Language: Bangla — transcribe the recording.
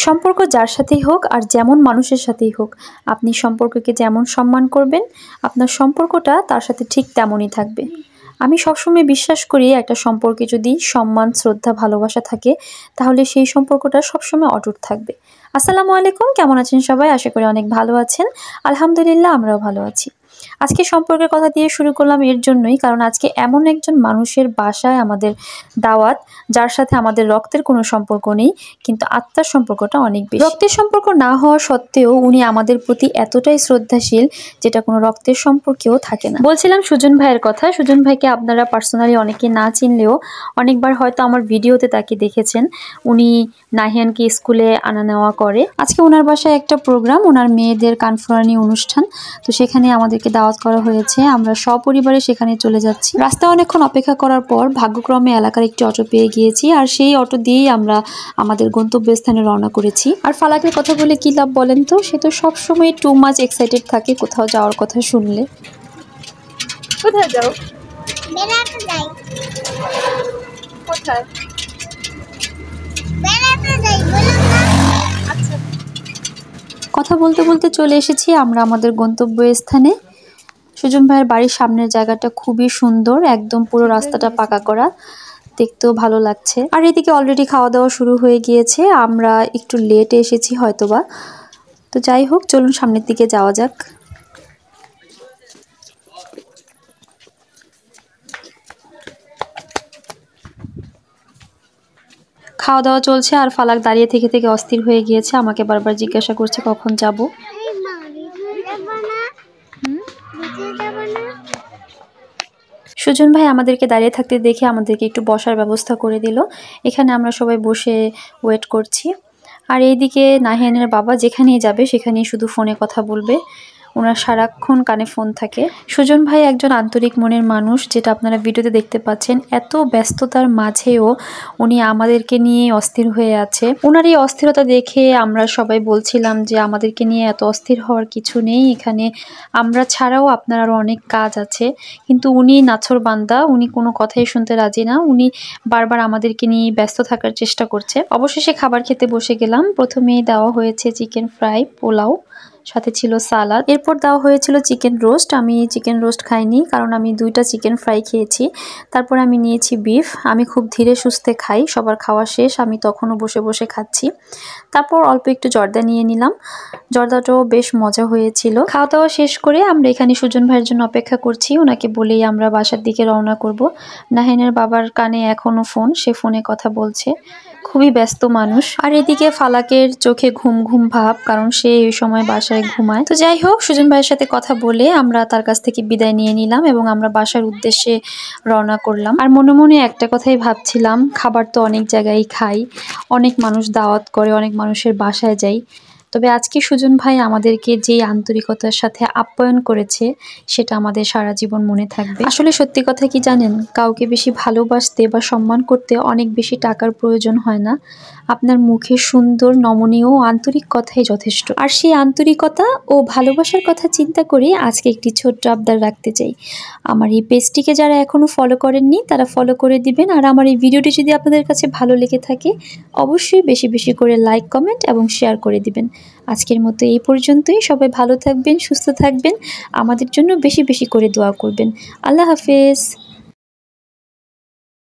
সম্পর্ক যার সাথেই হোক আর যেমন মানুষের সাথেই হোক, আপনি সম্পর্ককে যেমন সম্মান করবেন, আপনার সম্পর্কটা তার সাথে ঠিক তেমনই থাকবে। আমি সবসময় বিশ্বাস করি একটা সম্পর্কে যদি সম্মান, শ্রদ্ধা, ভালোবাসা থাকে তাহলে সেই সম্পর্কটা সবসময় অটুট থাকবে। আসসালামু আলাইকুম, কেমন আছেন সবাই? আশা করি অনেক ভালো আছেন। আলহামদুলিল্লাহ, আমরাও ভালো আছি। আজকে সম্পর্কের কথা দিয়ে শুরু করলাম এর জন্যই, কারণ আজকে এমন একজন মানুষের বাসায় আমাদের দাওয়াত, যার সাথে আমাদের রক্তের কোনো সম্পর্ক নেই, কিন্তু আত্মার সম্পর্কটা অনেক বেশি। রক্তের সম্পর্ক না হওয়া সত্ত্বেও উনি আমাদের প্রতি এতটাই শ্রদ্ধাশীল, যেটা কোনো রক্তের সম্পর্কেও থাকে না। বলছিলাম সুজন ভাইয়ের কথা। সুজন ভাইকে আপনারা পার্সোনালি অনেকে না চিনলেও অনেকবার হয়তো আমার ভিডিওতে তাকে দেখেছেন। উনি নাহিয়ানকে স্কুলে আনা নেওয়া করে। আজকে ওনার বাসায় একটা প্রোগ্রাম, ওনার মেয়েদের কানফুরানি অনুষ্ঠান, তো সেখানে আমাদেরকে দাওয়াত করা হয়েছে। আমরা সপরিবারে সেখানে চলে যাচ্ছি। রাস্তায় অনেকক্ষণ অপেক্ষা করার পর ভাগ্যক্রমে এলাকার একটি অটো পেয়ে গিয়েছি, আর সেই অটো দিয়েই আমরা আমাদের গন্তব্যস্থানে রওনা করেছি। আর ফালাকের কথা বলে কি লাভ বলেন তো? সে তো সবসময় টু মাচ এক্সাইটেড থাকে কোথাও যাওয়ার কথা শুনলে। কোথায় যাও? বেড়াতে যাই। কোথায়? বেড়াতে যাই, বললাম না? আচ্ছা। কথা বলতে বলতে চলে এসেছি আমরা আমাদের গন্তব্যস্থানে। সুজন ভাইয়ের বাড়ির সামনের জায়গাটা খুবই সুন্দর, একদম পুরো রাস্তাটা পাকা করা, দেখতেও ভালো লাগছে। আর এদিকে অলরেডি খাওয়া দাওয়া শুরু হয়ে গিয়েছে। আমরা একটু লেটে এসেছি হয়তোবা। তো যাই হোক, চলুন সামনের দিকে যাওয়া যাক। খাওয়া দাওয়া চলছে আর ফালাক দাঁড়িয়ে থেকে থেকে অস্থির হয়ে গিয়েছে, আমাকে বারবার জিজ্ঞাসা করছে কখন যাব। সুজন ভাই আমাদেরকে দাঁড়িয়ে থাকতে দেখে আমাদেরকে একটু বসার ব্যবস্থা করে দিল। এখানে আমরা সবাই বসে ওয়েট করছি। আর এইদিকে নাহিয়ানের বাবা যেখানেই যাবে সেখানেই শুধু ফোনে কথা বলবে, ওনার সারাক্ষণ কানে ফোন থাকে। সুজন ভাই একজন আন্তরিক মনের মানুষ, যেটা আপনারা ভিডিওতে দেখতে পাচ্ছেন। এত ব্যস্ততার মাঝেও উনি আমাদেরকে নিয়ে অস্থির হয়ে আছে। ওনার এই অস্থিরতা দেখে আমরা সবাই বলছিলাম যে আমাদেরকে নিয়ে এত অস্থির হওয়ার কিছু নেই, এখানে আমরা ছাড়াও আপনার আরও অনেক কাজ আছে। কিন্তু উনি নাছোড়বান্দা, উনি কোনো কথাই শুনতে রাজি না। উনি বারবার আমাদেরকে নিয়ে ব্যস্ত থাকার চেষ্টা করছে। অবশেষে খাবার খেতে বসে গেলাম। প্রথমেই দেওয়া হয়েছে চিকেন ফ্রাই, পোলাও, সাথে ছিল সালাদ। এরপর দেওয়া হয়েছিল চিকেন রোস্ট। আমি চিকেন রোস্ট খাইনি, কারণ আমি 2টা চিকেন ফ্রাই খেয়েছি। তারপর আমি নিয়েছি বিফ। আমি খুব ধীরে সুস্থে খাই, সবার খাওয়া শেষ, আমি তখনও বসে বসে খাচ্ছি। তারপর অল্প একটু জর্দা নিয়ে নিলাম, জর্দাটাও বেশ মজা হয়েছিল। খাওয়া দাওয়া শেষ করে আমরা এখানে সুজন ভাইয়ের জন্য অপেক্ষা করছি। ওনাকে বলেই আমরা বাসার দিকে রওনা করব। নাহিনের বাবার কানে এখনো ফোন, সে ফোনে কথা বলছে, খুবই ব্যস্ত মানুষ। আর এদিকে ফালাকের চোখে ঘুম ঘুম ভাব, কারণ সে এই সময় বাসায় ঘুমায়। তো যাই হোক, সুজন ভাইয়ের সাথে কথা বলে আমরা তার কাছ থেকে বিদায় নিয়ে নিলাম এবং আমরা বাসার উদ্দেশ্যে রওনা করলাম। আর মনে মনে একটা কথাই ভাবছিলাম, খাবার তো অনেক জায়গায় খাই, অনেক মানুষ দাওয়াত করে, অনেক মানুষের বাসায় যাই, তবে আজকে সুজন ভাই আমাদেরকে যে আন্তরিকতার সাথে আপ্যায়ন করেছে সেটা আমাদের সারা জীবন মনে থাকবে। আসলে সত্যি কথা কি জানেন, কাউকে বেশি ভালোবাসতে বা সম্মান করতে অনেক বেশি টাকার প্রয়োজন হয় না। আপনার মুখে সুন্দর, নমনীয় ও আন্তরিক কথাই যথেষ্ট। আর সেই আন্তরিকতা ও ভালোবাসার কথা চিন্তা করে আজকে একটি ছোট্ট আবদার রাখতে চাই। আমার এই পেজটিকে যারা এখনো ফলো করেননি তারা ফলো করে দিবেন। আর আমার এই ভিডিওটি যদি আপনাদের কাছে ভালো লেগে থাকে অবশ্যই বেশি বেশি করে লাইক, কমেন্ট এবং শেয়ার করে দিবেন। আজকের মতো এই পর্যন্তই। সবাই ভালো থাকবেন, সুস্থ থাকবেন, আমাদের জন্য বেশি বেশি করে দোয়া করবেন। আল্লাহ হাফেজ।